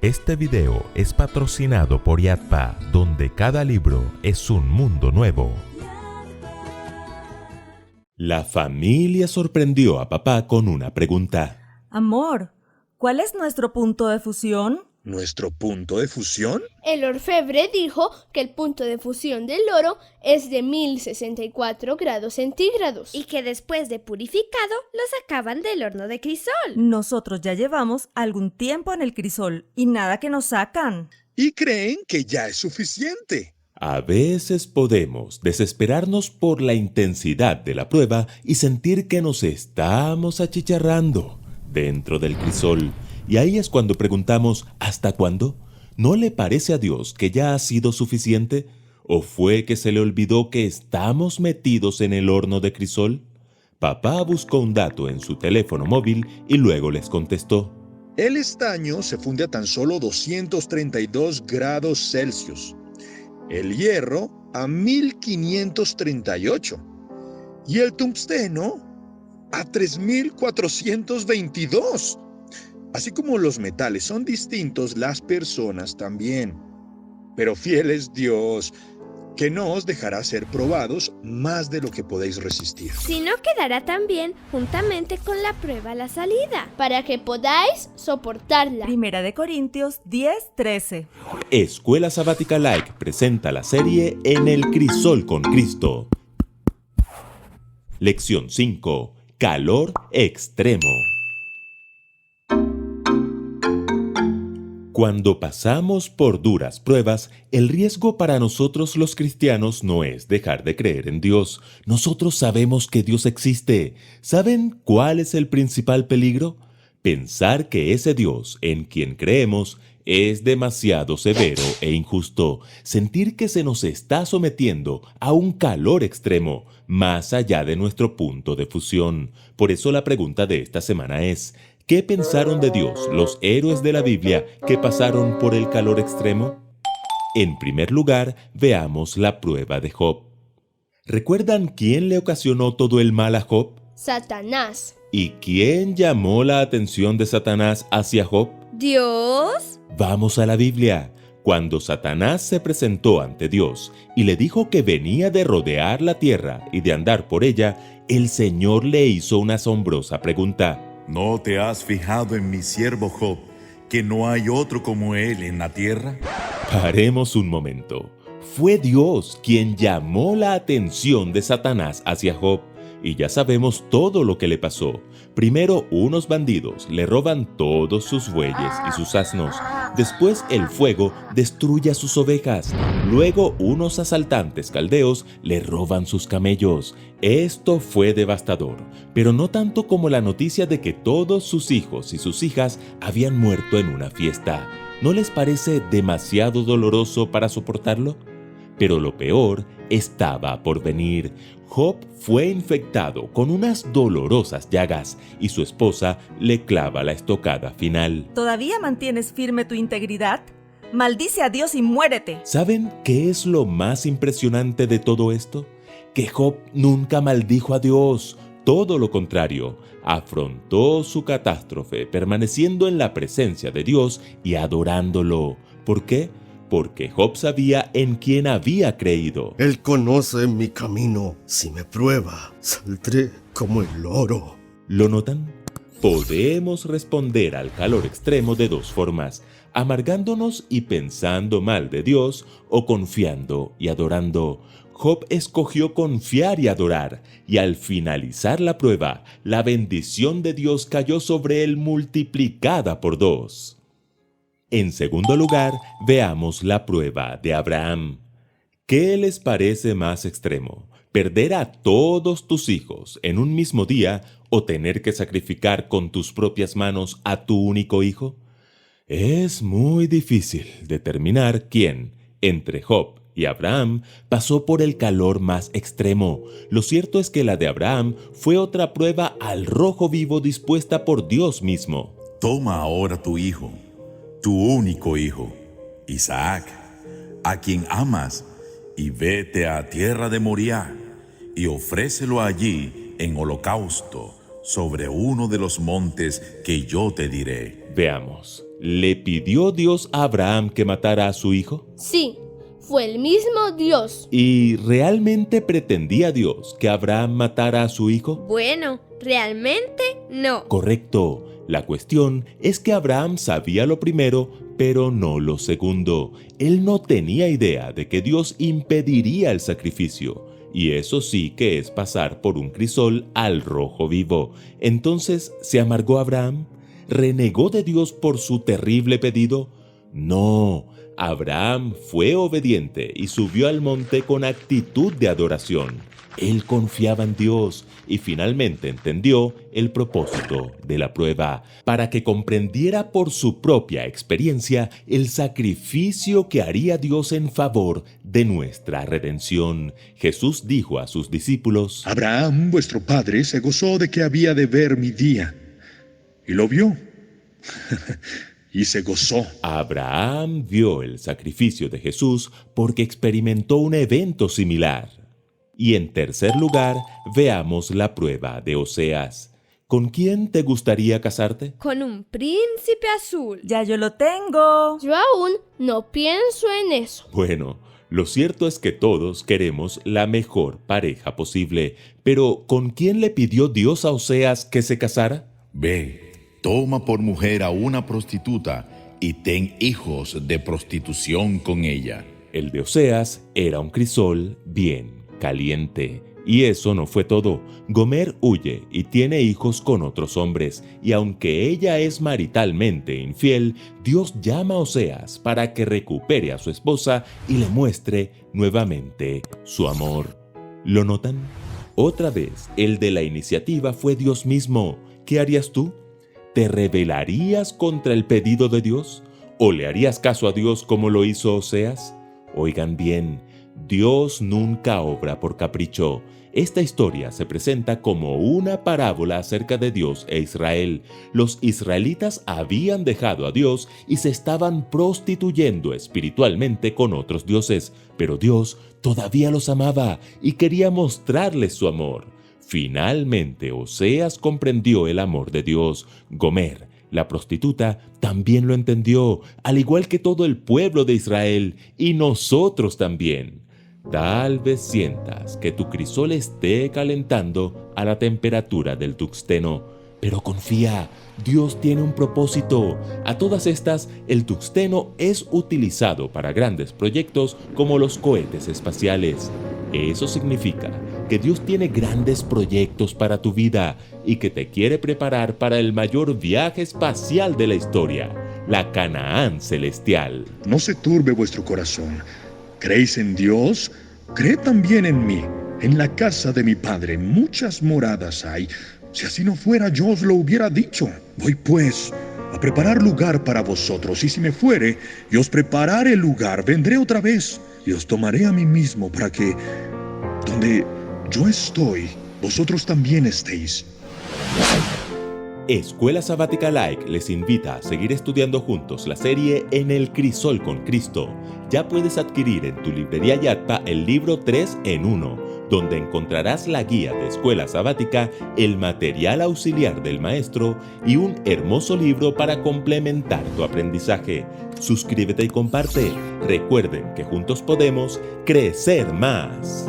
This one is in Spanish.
Este video es patrocinado por Yadpa, donde cada libro es un mundo nuevo. La familia sorprendió a papá con una pregunta. Amor, ¿cuál es nuestro punto de fusión? ¿Nuestro punto de fusión? El orfebre dijo que el punto de fusión del oro es de 1064 grados centígrados. Y que después de purificado lo sacaban del horno de crisol. Nosotros ya llevamos algún tiempo en el crisol y nada que nos sacan. Y creen que ya es suficiente. A veces podemos desesperarnos por la intensidad de la prueba y sentir que nos estamos achicharrando dentro del crisol. Y ahí es cuando preguntamos, ¿hasta cuándo? ¿No le parece a Dios que ya ha sido suficiente? ¿O fue que se le olvidó que estamos metidos en el horno de crisol? Papá buscó un dato en su teléfono móvil y luego les contestó. El estaño se funde a tan solo 232 grados Celsius. El hierro a 1538. Y el tungsteno a 3422. Así como los metales son distintos, las personas también. Pero fiel es Dios, que no os dejará ser probados más de lo que podéis resistir. Sino quedará también juntamente con la prueba la salida. Para que podáis soportarla. Primera de Corintios 10:13. Escuela Sabática Like presenta la serie En el Crisol con Cristo. Lección 5. Calor extremo. Cuando pasamos por duras pruebas, el riesgo para nosotros los cristianos no es dejar de creer en Dios. Nosotros sabemos que Dios existe. ¿Saben cuál es el principal peligro? Pensar que ese Dios en quien creemos es demasiado severo e injusto. Sentir que se nos está sometiendo a un calor extremo, más allá de nuestro punto de fusión. Por eso la pregunta de esta semana es: ¿qué pensaron de Dios los héroes de la Biblia que pasaron por el calor extremo? En primer lugar, veamos la prueba de Job. ¿Recuerdan quién le ocasionó todo el mal a Job? Satanás. ¿Y quién llamó la atención de Satanás hacia Job? ¿Dios? Vamos a la Biblia. Cuando Satanás se presentó ante Dios y le dijo que venía de rodear la tierra y de andar por ella, el Señor le hizo una asombrosa pregunta. ¿No te has fijado en mi siervo Job, que no hay otro como él en la tierra? Paremos un momento. Fue Dios quien llamó la atención de Satanás hacia Job, y ya sabemos todo lo que le pasó. Primero, unos bandidos le roban todos sus bueyes y sus asnos. Después, el fuego destruye a sus ovejas. Luego, unos asaltantes caldeos le roban sus camellos. Esto fue devastador, pero no tanto como la noticia de que todos sus hijos y sus hijas habían muerto en una fiesta. ¿No les parece demasiado doloroso para soportarlo? Pero lo peor estaba por venir. Job fue infectado con unas dolorosas llagas y su esposa le clava la estocada final. ¿Todavía mantienes firme tu integridad? Maldice a Dios y muérete. ¿Saben qué es lo más impresionante de todo esto? Que Job nunca maldijo a Dios. Todo lo contrario, afrontó su catástrofe permaneciendo en la presencia de Dios y adorándolo. ¿Por qué? Porque Job sabía en quién había creído. Él conoce mi camino. Si me prueba, saldré como el oro. ¿Lo notan? Podemos responder al calor extremo de dos formas: amargándonos y pensando mal de Dios, o confiando y adorando. Job escogió confiar y adorar, y al finalizar la prueba, la bendición de Dios cayó sobre él multiplicada por 2. En segundo lugar, veamos la prueba de Abraham. ¿Qué les parece más extremo? ¿Perder a todos tus hijos en un mismo día o tener que sacrificar con tus propias manos a tu único hijo? Es muy difícil determinar quién, entre Job y Abraham, pasó por el calor más extremo. Lo cierto es que la de Abraham fue otra prueba al rojo vivo dispuesta por Dios mismo. Toma ahora tu hijo, tu único hijo, Isaac, a quien amas, y vete a tierra de Moriah, y ofrécelo allí en holocausto sobre uno de los montes que yo te diré. Veamos, ¿le pidió Dios a Abraham que matara a su hijo? Sí, fue el mismo Dios. ¿Y realmente pretendía Dios que Abraham matara a su hijo? Bueno, realmente no. Correcto. La cuestión es que Abraham sabía lo primero, pero no lo segundo. Él no tenía idea de que Dios impediría el sacrificio. Y eso sí que es pasar por un crisol al rojo vivo. Entonces, ¿se amargó Abraham? ¿Renegó de Dios por su terrible pedido? No, Abraham fue obediente y subió al monte con actitud de adoración. Él confiaba en Dios y finalmente entendió el propósito de la prueba, para que comprendiera por su propia experiencia el sacrificio que haría Dios en favor de nuestra redención. Jesús dijo a sus discípulos: Abraham, vuestro padre, se gozó de que había de ver mi día, y lo vio, y se gozó. Abraham vio el sacrificio de Jesús porque experimentó un evento similar. Y en tercer lugar, veamos la prueba de Oseas. ¿Con quién te gustaría casarte? Con un príncipe azul. Ya yo lo tengo. Yo aún no pienso en eso. Bueno, lo cierto es que todos queremos la mejor pareja posible, pero ¿con quién le pidió Dios a Oseas que se casara? Ve, toma por mujer a una prostituta y ten hijos de prostitución con ella. El de Oseas era un crisol bien caliente. Y eso no fue todo. Gomer huye y tiene hijos con otros hombres, y aunque ella es maritalmente infiel, Dios llama a Oseas para que recupere a su esposa y le muestre nuevamente su amor. ¿Lo notan? Otra vez, el de la iniciativa fue Dios mismo. ¿Qué harías tú? ¿Te rebelarías contra el pedido de Dios? ¿O le harías caso a Dios como lo hizo Oseas? Oigan bien, Dios nunca obra por capricho. Esta historia se presenta como una parábola acerca de Dios e Israel. Los israelitas habían dejado a Dios y se estaban prostituyendo espiritualmente con otros dioses, pero Dios todavía los amaba y quería mostrarles su amor. Finalmente, Oseas comprendió el amor de Dios. Gomer, la prostituta, también lo entendió, al igual que todo el pueblo de Israel, y nosotros también. Tal vez sientas que tu crisol esté calentando a la temperatura del tuxteno, pero confía, Dios tiene un propósito. A todas estas, el tuxteno es utilizado para grandes proyectos como los cohetes espaciales. Eso significa que Dios tiene grandes proyectos para tu vida y que te quiere preparar para el mayor viaje espacial de la historia, la Canaán celestial. No se turbe vuestro corazón. ¿Creéis en Dios? Creed también en mí. En la casa de mi Padre muchas moradas hay. Si así no fuera, yo os lo hubiera dicho. Voy pues a preparar lugar para vosotros, y si me fuere y os preparare el lugar, vendré otra vez y os tomaré a mí mismo, para que donde yo estoy, vosotros también estéis. Escuela Sabática Like les invita a seguir estudiando juntos la serie En el Crisol con Cristo. Ya puedes adquirir en tu librería Yatpa el libro 3 en 1, donde encontrarás la guía de Escuela Sabática, el material auxiliar del maestro y un hermoso libro para complementar tu aprendizaje. Suscríbete y comparte. Recuerden que juntos podemos crecer más.